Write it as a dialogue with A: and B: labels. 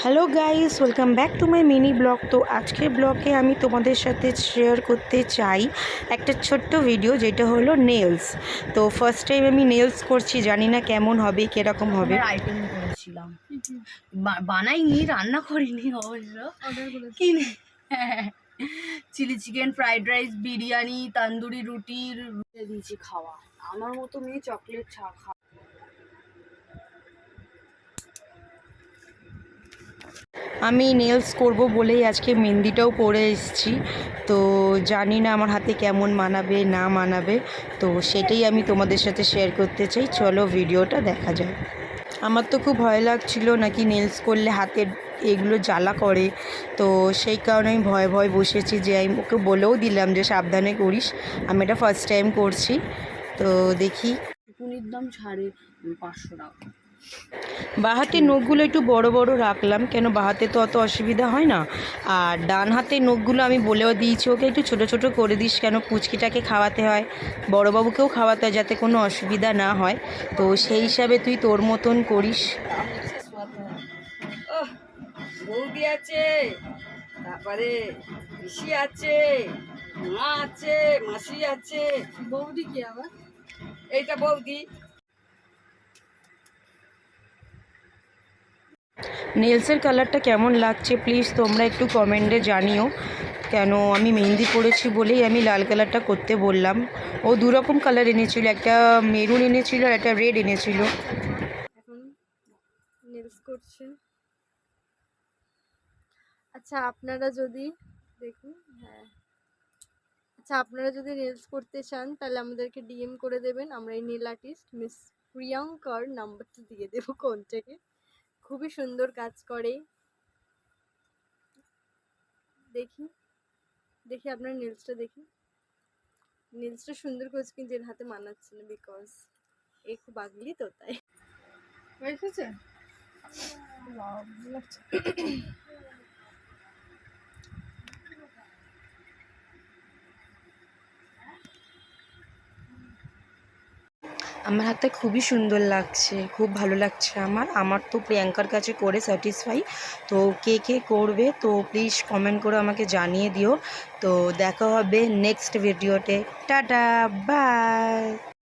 A: Hello guys, welcome back to my mini blog. তো আজকের ব্লগে আমি তোমাদের সাথে শেয়ার করতে চাই একটা ছোট্ট ভিডিও, যেটা হলো নেলস। তো ফার্স্ট টাইম আমি নেলস করছি, জানি না কেমন হবে, কীরকম হবে।
B: আইটেম করেছিলাম, বানাইনি, রান্না করিনি অবশ্য, কিনে chilli chicken, fried rice, biryani, tandoori রুটির দিয়েছি খাওয়া। আমার মতো মেয়ে চকলেট খা।
A: আমি নেলস করব বলেই আজকে মেহেন্দিটাও পরে এসেছি। তো জানি না আমার হাতে কেমন মানাবে না মানাবে, তো সেটাই আমি তোমাদের সাথে শেয়ার করতে চাই। চলো ভিডিওটা দেখা যায়। আমার তো খুব ভয় লাগছিল নাকি নেলস করলে হাতের এগুলো জ্বালা করে, তো সেই কারণে আমি ভয়ে ভয়ে বসেছি। যে আমি ওকে বলেও দিলাম যে সাবধানে করিস, আমি এটা ফার্স্ট টাইম করছি। তো দেখি।
B: পুনির দাম 550 টাকা।
A: বাঁ হাতের নখগুলো একটু বড় বড় রাখলাম, কেন বাঁ হাতে তো অত অসুবিধা হয় না। আর ডান হাতের নখগুলো আমি বলেও দিয়েছি ওকে একটু ছোট ছোট করে দিস, কেন পুচকিটাকে খাওয়াতে হয়, বড়োবাবুকেও খাওয়াতে হয়, যাতে কোনো অসুবিধা না হয়। তো সেই হিসাবে তুই তোর মতন করিস।
B: বৌদি আছে, তারপরে পিসি আছে, মা আছে, মাসি আছে। বৌদি কি আবার? এইটা বৌদি।
A: নেলসের কালারটা কেমন লাগছে প্লিজ তোমরা একটু কমেন্টে জানিও, কেন আমি মেহেন্দি পড়েছি বলেই আমি লাল কালারটা করতে বললাম। ও দুরকম কালার এনেছিল, একটা মেরুন এনেছিল আর একটা রেড এনেছিল।
C: এখন নেলস করছে। আচ্ছা আপনারা যদি দেখুন, হ্যাঁ, আচ্ছা আপনারা যদি নেলস করতে চান তাহলে আমাদেরকে ডিএম করে দেবেন, আমরা এই নেল আর্টিস্ট মিস প্রিয়াঙ্কার নাম্বারটা দিয়ে দেবো কন্ট্যাক্টে। খুবই সুন্দর কাজ করে। দেখি দেখি আপনার নেলসটা দেখি। নেলসটা সুন্দর করেছে, কিন্তু এর হাতে মানাচ্ছে না, বিকজ এ খুব আগলি, তো তাই। হয়েছে
A: আমার হাতে খুবই সুন্দর লাগছে, খুব ভালো লাগছে আমার তো প্রিয়াঙ্কার কাছে করে স্যাটিসফাই। তো কে কে করবে তো প্লিজ কমেন্ট করে আমাকে জানিয়ে দিও। তো দেখা হবে নেক্সট ভিডিওতে। Tata, by.